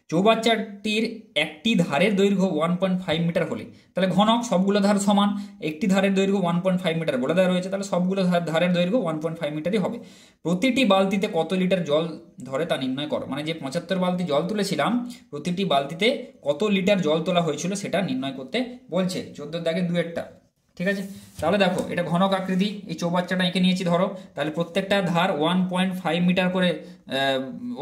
চৌবাচ্চাটির একটি ধারের দৈর্ঘ্য 1.5 মিটার হলে, তাহলে ঘনক সবগুলো ধার সমান, একটি ধারের দৈর্ঘ্য 1.5 মিটার বলে দেওয়া রয়েছে, তাহলে সবগুলো ধারের দৈর্ঘ্য 1.5 মিটারই হবে। প্রতিটি বালতিতে কত লিটার জল ধরে তা নির্ণয় করো, মানে যে 75 বালতি জল তুলেছিলাম প্রতিটি বালতিতে কত লিটার জল তোলা হয়েছিল সেটা নির্ণয় করতে বলছে। 14 দাগের 2-টা ঠিক আছে, তাহলে দেখো এটা ঘনক আকৃতি, এই চৌবাচ্চাটা এঁকে নিয়েছি ধরো, তাহলে প্রত্যেকটা ধার 1.5 মিটার করে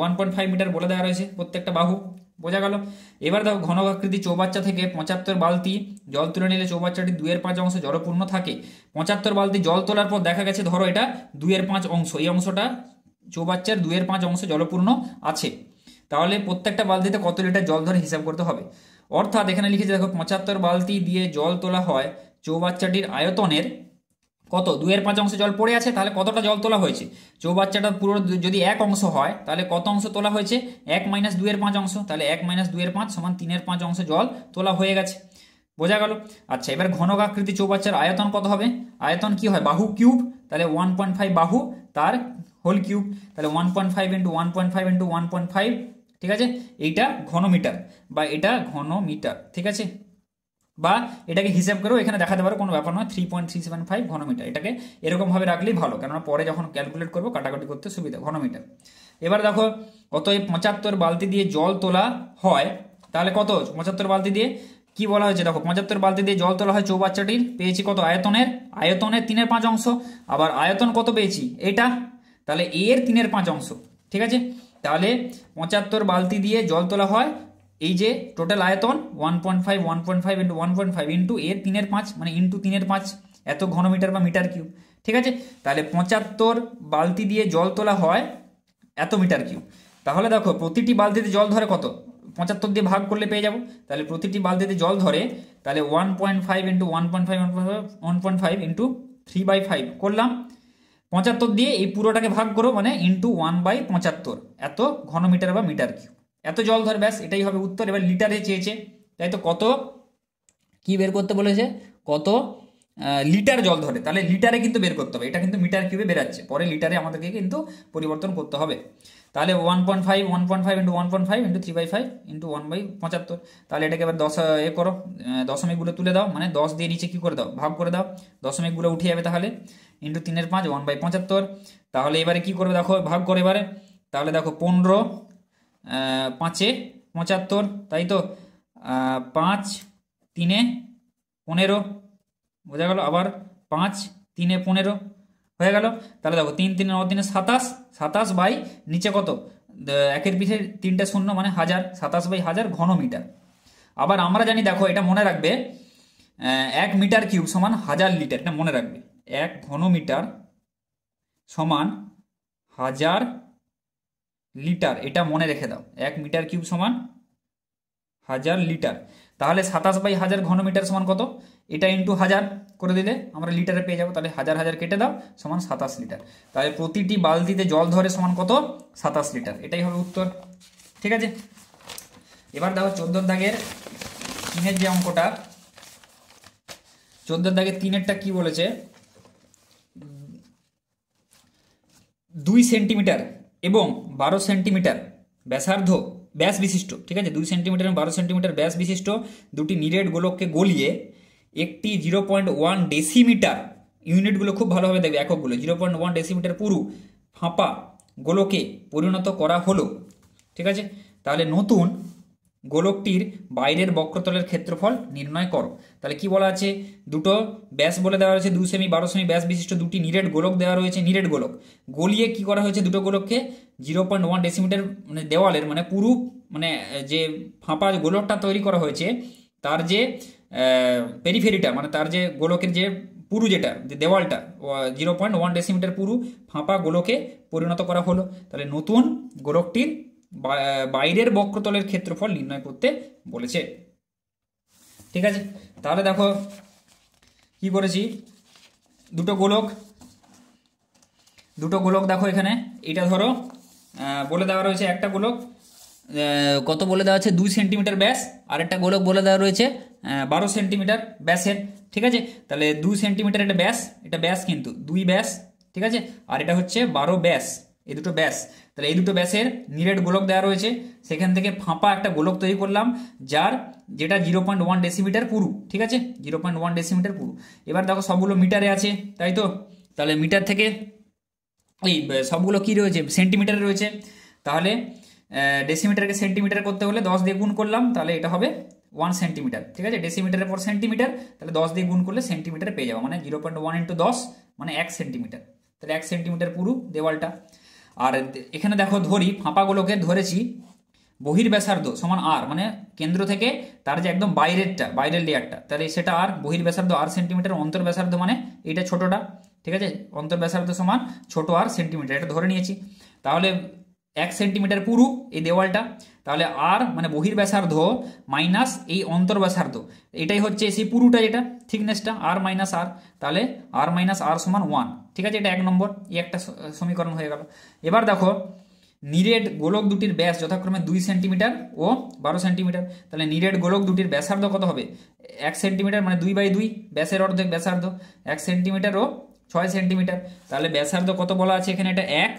1.5 মিটার বলে দেওয়া রয়েছে প্রত্যেকটা বাহু, বোঝা গেল। এবার দেখো ঘনক আকৃতি চৌবাচ্চা থেকে 75 বালতি জল তুলে নিলে চৌবাচ্চাটি 2/5 অংশ জলপূর্ণ থাকে। 75 বালতি জল তোলার পর দেখা গেছে ধরো এটা 2/5 অংশ, এই অংশটা চৌবাচ্চার 2/5 অংশ জলপূর্ণ আছে, তাহলে প্রত্যেকটা বালতিতে কত লিটার জল ধরে হিসাব করতে হবে। অর্থাৎ এখানে লিখেছে দেখো 75 বালতি দিয়ে জল তোলা হয়, চৌবাচ্চাটির আয়তনের কত 2/5 অংশ জল পড়ে আছে, তাহলে কতটা জল তোলা হয়েছে, চৌবাচ্চাটা পুরো যদি 1 অংশ হয় তাহলে কত অংশ তোলা হয়েছে, 1 - 2/5 অংশ, তাহলে 1 - 2/5 সমান 3/5 অংশ জল তোলা হয়ে গেছে, বোঝা গেল। আচ্ছা, এবার ঘনক আকৃতি চৌবাচ্চার আয়তন কত হবে, আয়তন কি হয় বাহু কিউব, তাহলে 1.5 বাহু তার হোল কিউব, তাহলে 1.5 × 1.5 × 1.5, ঠিক আছে, এইটা ঘনমিটার বা এটা ঘনমিটার, ঠিক আছে, বা এটাকে হিসাব করেও এখানে দেখাতে পারো, কোনো ব্যাপার নয়, 3.375 ঘনমিটার, এটাকে এরকম ভাবে রাখলেই ভালো, কেননা পরে যখন ক্যালকুলেট করবো কাটাকাটি করতে সুবিধা, ঘনমিটার। এবার দেখো অতএব 75 বালতি দিয়ে জল তোলা হয়, তাহলে কত 75 বালতি দিয়ে কি বলা হয়েছে, দেখো 75 বালতি দিয়ে জল তোলা হয় চৌবাচ্চাটির, পেয়েছি কত আয়তনের 3/5 অংশ, আবার আয়তন কত পেয়েছি এটা, তাহলে এর 3/5 অংশ, ঠিক আছে, তাহলে 75 বালতি দিয়ে জল তোলা হয়, এই যে টোটাল আয়তন 1.5 × 1.5 ইন্টু এর 3/5 মানে ইন্টু 3/5 এত ঘনমিটার বা মিটার কিউব, ঠিক আছে, তাহলে 75 বালতি দিয়ে জল তোলা হয় এত মিটার কিউব। তাহলে দেখো প্রতিটি বালতিতে জল ধরে কত, 75 দিয়ে ভাগ করলে পেয়ে যাব, তাহলে প্রতিটি বালতিতে জল ধরে, তাহলে 1.5 × 1.5 ইন্টু 3/5 করলাম, 75 দিয়ে এই পুরোটাকে ভাগ করো মানে ইন্টু 1/75 এত ঘনমিটার বা মিটার কিউব, এত জল ধরে, ব্যাস এটাই হবে উত্তর। এবার লিটারে চেয়েছে, তাই তো কত কি বের করতে বলেছে, কত লিটার জল ধরে, তাহলে লিটারে কিন্তু বের করতে হবে, এটা কিন্তু মিটার কিউবে বেরাচ্ছে, পরে লিটারে আমাদেরকে কিন্তু পরিবর্তন করতে হবে। তাহলে 1.5 × 1.5 ইন্টু 3/5 ইন্টু 1/75, তাহলে এটাকে এবার 10 করো, দশমিকগুলো তুলে দাও, মানে 10 দিয়ে নিচে কি করে দাও ভাগ করে দাও, দশমিকগুলো উঠে যাবে, তাহলে ইন্টু 3/5 1/75, তাহলে এবারে কি করবে দেখো ভাগ করে এবারে, তাহলে দেখো 15 5 এ 75, তাই তো 5 3 এ 15, বোঝা গেল, আবার 5 3 এ 15 হয়ে গেল, তাহলে দেখো 3 3 9 3 27, 27 বাই নিচে কত, একের পিঠে 3টে শূন্য মানে 1000, 27/1000 ঘনমিটার। আবার আমরা জানি দেখো এটা মনে রাখবে 1 মিটার কিউব সমান 1000 লিটার, এটা মনে রাখবে 1 ঘনমিটার সমান 1000 লিটার, এটা মনে রেখে দাও, 1 মিটার কিউব সমান 1000 লিটার, তাহলে 27/1000 ঘনমিটার সমান কত, এটা ইন্টু 1000 করে দিলে আমরা লিটারে পেয়ে যাবো, তাহলে 1000 1000 কেটে দাও সমান 27 লিটার, তাহলে প্রতিটি বালতিতে জল ধরে সমান কত 27 লিটার, এটাই হবে উত্তর, ঠিক আছে। এবার দেখো 14 দাগের 3-এর যে অঙ্কটা, 14 দাগের 3-এরটা কি বলেছে, 2 সেন্টিমিটার এবং 12 সেন্টিমিটার ব্যাসার্ধ ব্যাস বিশিষ্ট, ঠিক আছে, 2 সেন্টিমিটার এবং 12 সেন্টিমিটার ব্যাস বিশিষ্ট দুটি নিরেট গোলককে গলিয়ে একটি 0.1 ডেসিমিটার, ইউনিটগুলো খুব ভালোভাবে দেখবে, এককগুলো 0.1 ডেসিমিটার পুরু ফাঁপা গোলকে পরিণত করা হলো, ঠিক আছে, তাহলে নতুন গোলকটির বাইরের বক্রতলের ক্ষেত্রফল নির্ণয় করো। তাহলে কি বলা আছে, দুটো ব্যাস বলে দেওয়া রয়েছে, 2 সেমি 12 সেমি ব্যাস বিশিষ্ট দুটি নিরেট গোলক দেওয়া রয়েছে, নিরেট গোলক গলিয়ে কি করা হয়েছে, দুটো গোলককে 0.1 ডেসিমিটার মানে দেওয়ালের মানে পুরু মানে যে ফাঁপা গোলকটা তৈরি করা হয়েছে তার যে পেরিফেরিটা মানে তার যে গোলকের যে পুরু যেটা দেওয়ালটা 0.1 ডেসিমিটার পুরু ফাঁপা গোলকে পরিণত করা হলো। তাহলে নতুন গোলকটির বাইরের বক্রতলের ক্ষেত্রফল নির্ণয় করতে বলেছে, ঠিক আছে। তাহলে দেখো কি করেছি, দুটো গোলক দেখো এখানে, এটা ধরো বলে দেওয়া রয়েছে একটা গোলক কত বলে দেওয়া আছে 2 সেন্টিমিটার ব্যাস, আর একটা গোলক বলে দেওয়া রয়েছে 12 সেন্টিমিটার ব্যাসের, ঠিক আছে, তাহলে 2 সেন্টিমিটার এটা ব্যাস কিন্তু 2 ব্যাস, ঠিক আছে, আর এটা হচ্ছে 12 ব্যাস, এই দুটো ব্যাস, তাহলে এই দুটো ব্যাসের নিরেট গোলক দেওয়া রয়েছে, সেখান থেকে ফাঁপা একটা গোলক তৈরি করলাম যেটা 0.1 ডেসিমিটার পুরু, ঠিক আছে, 0.1 ডেসিমিটার পুরু। এবার দেখো সবগুলো মিটারে আছে, তাই তো, তাহলে মিটার থেকে এই সবগুলো কি রয়েছে সেন্টিমিটারে রয়েছে, তাহলে ডেসিমিটারকে সেন্টিমিটার করতে হলে 10 দিয়ে গুণ করলাম, তাহলে এটা হবে 1 সেন্টিমিটার, ঠিক আছে, ডেসিমিটারের পর সেন্টিমিটার, তাহলে 10 দিয়ে গুণ করলে সেন্টিমিটারে পেয়ে যাবো, মানে 0.1 × 10 মানে 1 সেন্টিমিটার, তাহলে 1 সেন্টিমিটার পুরো দেওয়ালটা। আর এখানে দেখো ধরি ফাঁপাগুলোকে ধরেছি বহির্ব্যাসার্ধ সমান আর, মানে কেন্দ্র থেকে তার যে একদম বাইরের লেয়ারটা, তাহলে সেটা আর, বহির্ব্যাসার্ধ আর সেন্টিমিটার, অন্তর্ব্যাসার্ধ মানে এইটা ছোটটা, ঠিক আছে, অন্তর্ব্যাসার্ধ সমান ছোট আর সেন্টিমিটার, এটা ধরে নিয়েছি। তাহলে 1 সেন্টিমিটার পুরু এই দেওয়ালটা, তাহলে আর মানে বহির্ব্যাসার্ধ মাইনাস এই অন্তর্ব্যাসার্ধ, এটাই হচ্ছে সেই পুরুটা যেটা থিকনেসটা, আর মাইনাস আর, তাহলে আর মাইনাস আর সমান 1, ঠিক আছে, এটা 1 নম্বর, এই একটা সমীকরণ হয়ে গেল। এবার দেখো নিরেট গোলক দুটির ব্যাস যথাক্রমে 2 সেন্টিমিটার ও 12 সেন্টিমিটার, তাহলে নিরেট গোলক দুটির ব্যাসার্ধ কত হবে? 1 সেন্টিমিটার মানে 2/2, ব্যাসের অর্ধেক ব্যাসার্ধ 1 সেন্টিমিটার ও 6 সেন্টিমিটার, তাহলে ব্যাসার্ধ কত বলা আছে এখানে? এটা 1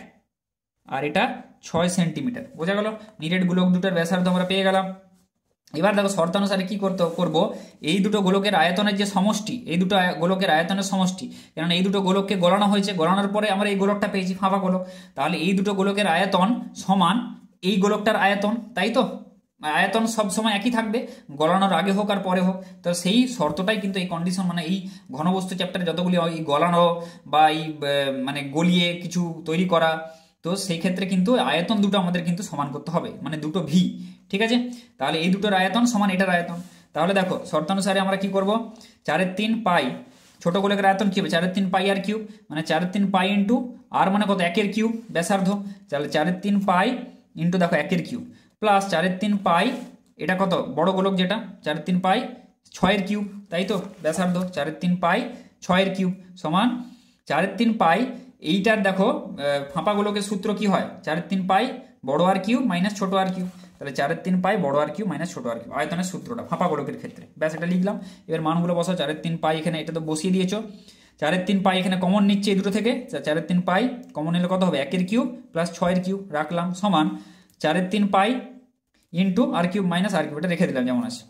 আর এটা 6 সেন্টিমিটার, বোঝা গেল। নিরেট গোলক দুটোর ব্যাসার্ধ আমরা পেয়ে গেলাম। এবার দেখো শর্তানুসারে কি করব, এই দুটো গোলকের আয়তনের যে সমষ্টি, এই দুটো গোলকের আয়তনের সমষ্টি, কারণ এই দুটো গোলককে গলানো হয়েছে, গলানোর পরে আমরা এই গোলকটা পেয়েছি ফাঁপা গোলক, তাহলে এই দুটো গোলকের আয়তন সমান এই গোলকটার আয়তন, তাই তো? আয়তন সব সময় একই থাকবে, গলানোর আগে হোক আর পরে হোক, তো সেই শর্তটাই কিন্তু এই কন্ডিশন, মানে এই ঘনবস্তু চ্যাপ্টারে যতগুলি এই গলানো বা এই মানে গলিয়ে কিছু তৈরি করা, তো সেই ক্ষেত্রে কিন্তু আয়তন দুটো আমাদের কিন্তু সমান করতে হবে, মানে দুটো ভি, ঠিক আছে, তাহলে এই দুটোর আয়তন সমান এটার আয়তন। তাহলে দেখো শর্তানুসারে আমরা কি করব, 4/3 পাই, ছোট গোলকের আয়তন কি হবে? 4/3 পাই আর কিউব, মানে 4/3 পাই ইন্টু আর মানে কত? 1 কিউব ব্যাসার্ধ, তাহলে 4/3 পাই ইন্টু দেখো 1 কিউব প্লাস 4/3 পাই, এটা কত বড় গোলক যেটা, 4/3 পাই 6 কিউব, তাই তো, ব্যাসার্ধ 4/3 পাই 6 কিউব সমান 4/3 পাই, এইটার দেখো ফাঁপা গোলকের সূত্র কি হয়? 4/3 পাই বড় আর কিউব মাইনাস ছোট আর কিউব, তাহলে 4/3 পাই বড় আর কিউব মাইনাস ছোট আর কিউব, আয়তনের সূত্রটা ফাঁপা গোলকের ক্ষেত্রে, ব্যাস এটা লিখলাম। এবার মানগুলো বসাও, 4/3 পাই এখানে এটা তো বসিয়ে দিয়েছো, 4/3 পাই এখানে কমন নিচ্ছে এই দুটো থেকে, 4/3 পাই কমন নিলে কত হবে? 1 কিউব প্লাস 6 কিউব রাখলাম সমান 4/3 পাই ইন্টু আর কিউব মাইনাস আর কিউব, এটা রেখে দিলাম যেমন আছে।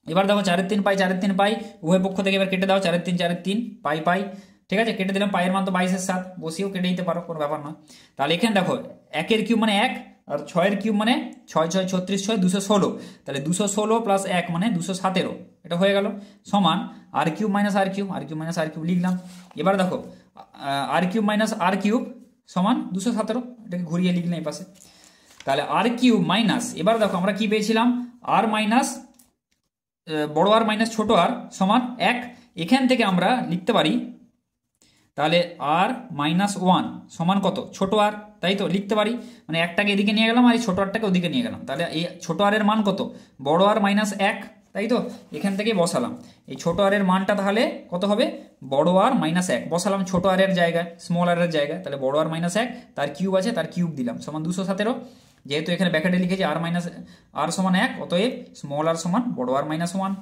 এবার দেখো 4/3 পাই 4/3 পাই উভয় পক্ষ থেকে এবার কেটে দাও, 4/3 পাই পাই, ঠিক আছে, কেটে দিলাম, পায়ের মান তো 22/7, বসিয়েও কেটে দিতে পারো, কোনো ব্যাপার নয়। তাহলে এখানে দেখো 1 কিউব মানে 1 আর 6 কিউব মানে 6 6 36 6 216, তাহলে 216 প্লাস 1 মানে 217, এটা হয়ে গেল সমান আর কিউব মাইনাস আর কিউব, আর কিউব মাইনাস আর কিউব লিখলাম। এবার দেখো আর কিউব মাইনাস আর কিউব সমান 217, এটাকে ঘুরিয়ে লিখলাম এই পাশে, তাহলে আর কিউব মাইনাস, এবার দেখো আমরা কি পেয়েছিলাম? আর মাইনাস বড় আর মাইনাস ছোট আর সমান 1, এখান থেকে আমরা লিখতে পারি তাহলে আর মাইনাস 1 সমান কত? ছোট আর, তাই তো লিখতে পারি, মানে একটাকে এদিকে নিয়ে গেলাম আর এই ছোট আরটাকে ওদিকে নিয়ে গেলাম, তাহলে এই ছোট আর এর মান কত? বড় আর মাইনাস 1, তাই তো, এখান থেকে বসালাম এই ছোট আর এর মানটা, তাহলে কত হবে? বড় আর মাইনাস 1 বসালাম ছোট আর এর জায়গায়, স্মল আর এর জায়গায়, তাহলে বড় আর মাইনাস 1 তার কিউব আছে, তার কিউব দিলাম সমান 217, যেহেতু এখানে ব্র্যাকেটে লিখেছি আর মাইনাস আর সমান 1, অতএব স্মল আর সমান বড় আর মাইনাস 1।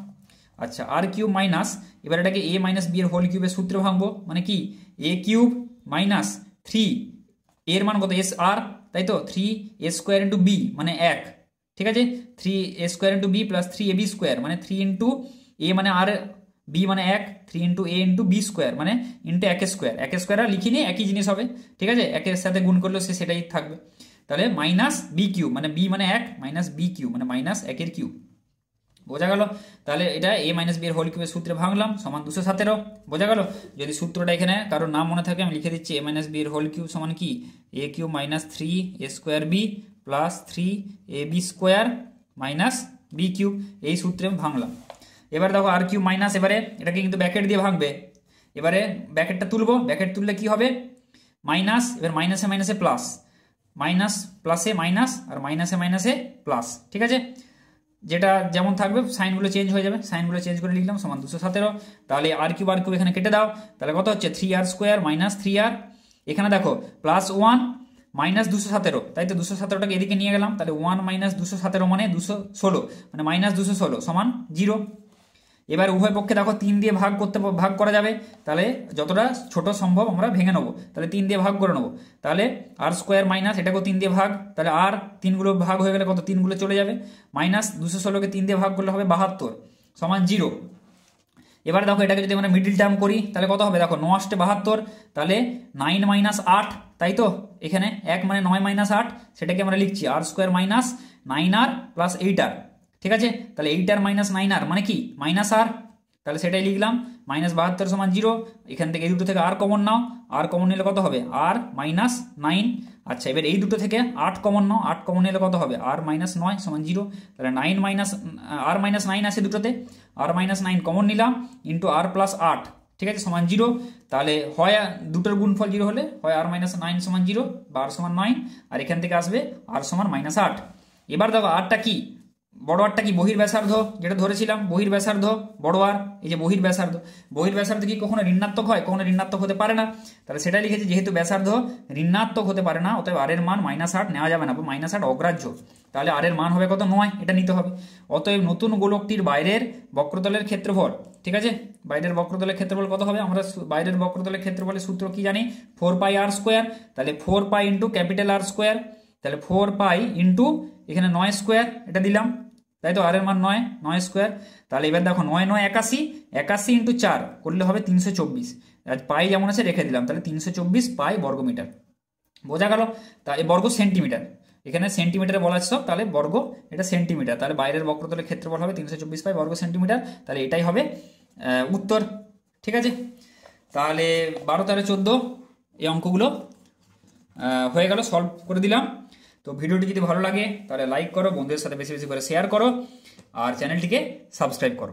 আচ্ছা আর কিউব মাইনাস, এবার এটাকে এ মাইনাস বি এর হোল কিউবের সূত্রে ভাঙবো, মানে কি এ কিউব মাইনাস 3 এর মান কত? এস আর, তাই তো, 3a স্কোয়ার ইন্টু বি মানে 1, ঠিক আছে, 3a square into b plus 3ab square মানে 3 ইন্টু এ মানে আর, বি মানে 1, 3 ইন্টু এ ইন্টু বি স্কোয়ার মানে ইন্টু 1 স্কোয়ার, 1 স্কোয়ার আর লিখিনি, একই জিনিস হবে, ঠিক আছে, 1 সাথে গুণ করলেও সেটাই থাকবে, তাহলে মাইনাস বি কিউব মানে বি মানে 1 মাইনাস বি কিউব মানে মাইনাস 1 কিউব, বোঝা গেল। তাহলে এটা এ মাইনাস বি এর হোল কিউবের সূত্রে ভাঙলাম সমান 217, বোঝা গেল। যদি সূত্রটা এখানে কারোর নাম মনে থাকে আমি লিখে দিচ্ছি, এ মাইনাস বি এর হোল কিউব সমান কি? A cube minus 3a square b plus 3ab square minus b cube, এই সূত্রে ভাঙলাম। এবার দেখো আর কিউব মাইনাস, এবারে এটাকে কিন্তু ব্র্যাকেট দিয়ে ভাঙবে, এবারে ব্র্যাকেটটা তুলবো, ব্র্যাকেট তুললে কি হবে? মাইনাস, এবার মাইনাসে মাইনাসে প্লাস, মাইনাস প্লাসে মাইনাস আর মাইনাসে মাইনাসে প্লাস, ঠিক আছে, যেটা যেমন থাকবে সাইনগুলো চেঞ্জ হয়ে যাবে, সাইনগুলো চেঞ্জ করে লিখলাম সমান 217, তাহলে আর কিউব এখানে কেটে দাও, তাহলে কত হচ্ছে? 3r স্কোয়ার মাইনাস 3r, এখানে দেখো প্লাস 1 মাইনাস 217, তাই তো 217টাকে এদিকে নিয়ে গেলাম, তাহলে 1 মাইনাস 217 মানে 216 মানে মাইনাস 216 সমান 0। এবার উভয় পক্ষে দেখো 3 দিয়ে ভাগ করা যাবে, তাহলে যতটা ছোট সম্ভব আমরা ভেঙে নেবো, তাহলে 3 দিয়ে ভাগ করে নেবো, তাহলে আর স্কোয়ার মাইনাস এটাকেও 3 দিয়ে ভাগ, তাহলে আর 3গুলো ভাগ হয়ে গেলে কত? 3গুলো চলে যাবে, মাইনাস 216কে 3 দিয়ে ভাগ করলে হবে 72 সমান 0। এবার দেখো এটাকে যদি আমরা মিডিল টার্ম করি তাহলে কত হবে? দেখো 9 × 72, তাহলে 9 মাইনাস 8, তাই তো, এখানে 1 মানে 9 মাইনাস 8, সেটাকে আমরা লিখছি আর square minus 9r plus 8r, ঠিক আছে, তাহলে 8r মাইনাস 9r মানে কি মাইনাস আর, তাহলে সেটাই লিখলাম -72 সমান 0। এখান থেকে এই দুটো থেকে আর কমন নাও, আর কমন নিলে কত হবে আর মাইনাস 9। আচ্ছা এবার এই দুটো থেকে 8 কমন নাও, 8 কমন নিলে কত হবে আর মাইনাস 9 সমান 0। তাহলে 9 মাইনাস আর মাইনাস 9 আছে দুটোতে, আর মাইনাস 9 কমন নিলাম ইন্টু আর প্লাস 8, ঠিক আছে, সমান 0। তাহলে হয় দুটোর গুণফল 0 হলে হয় আর মাইনাস 9 সমান 0 বা আর সমান 9, আর এখান থেকে আসবে আর সমান -8। এবার দেখো আরটা কি, বড় আরটা কি বহির ব্যাসার্ধ, যেটা ধরেছিলাম বহির ব্যাসার্ধ বড় আর, এই যে বহির ব্যাসার্ধ, বহির ব্যাসার্ধ কি কখনো ঋণাত্মক হয়, কখনো ঋণাত্মক হতে পারে না, তাহলে সেটা লিখেছি যেহেতু ব্যাসার্ধ ঋণাত্মক হতে পারে না অতএব আর এর মান -8 নেওয়া যাবে না, -8 অগ্রাহ্য। তাহলে আর এর মান হবে কত 9, এটা নিতে হবে। অতএব নতুন গোলকটির বাইরের বক্রতলের ক্ষেত্রফল, ঠিক আছে, বাইরের বক্রতলের ক্ষেত্রফল কত হবে, আমরা বাইরের বক্রতলের ক্ষেত্রফলের সূত্র কি জানি 4πr², তাহলে 4π ইন্টু ক্যাপিটাল আর স্কোয়ার, তাহলে 4π ইন্টু এখানে 9 স্কোয়ার, এটা দিলাম, তাই তো, আর এর মান 9 স্কোয়ার। তাহলে এবার দেখো 9 9 81, 81 ইন্টু 4 করলে হবে 324, পাই যেমন আছে রেখে দিলাম, তাহলে 324 পাই বর্গমিটার, বোঝা গেল। তা এই বর্গ সেন্টিমিটার, এখানে সেন্টিমিটারে বলা আছে সব, তাহলে বর্গ এটা সেন্টিমিটার, তাহলে বাইরের বক্রতলের ক্ষেত্রফল হবে 324 পাই বর্গ সেন্টিমিটার, তাহলে এটাই হবে উত্তর, ঠিক আছে। তাহলে 12 13 14 এই অঙ্কগুলো হয়ে গেল, সলভ করে দিলাম। তো ভিডিওটি যদি ভালো লাগে তাহলে লাইক করো, বন্ধুদের সাথে বেশি বেশি করে শেয়ার করো, আর চ্যানেলটিকে সাবস্ক্রাইব করো।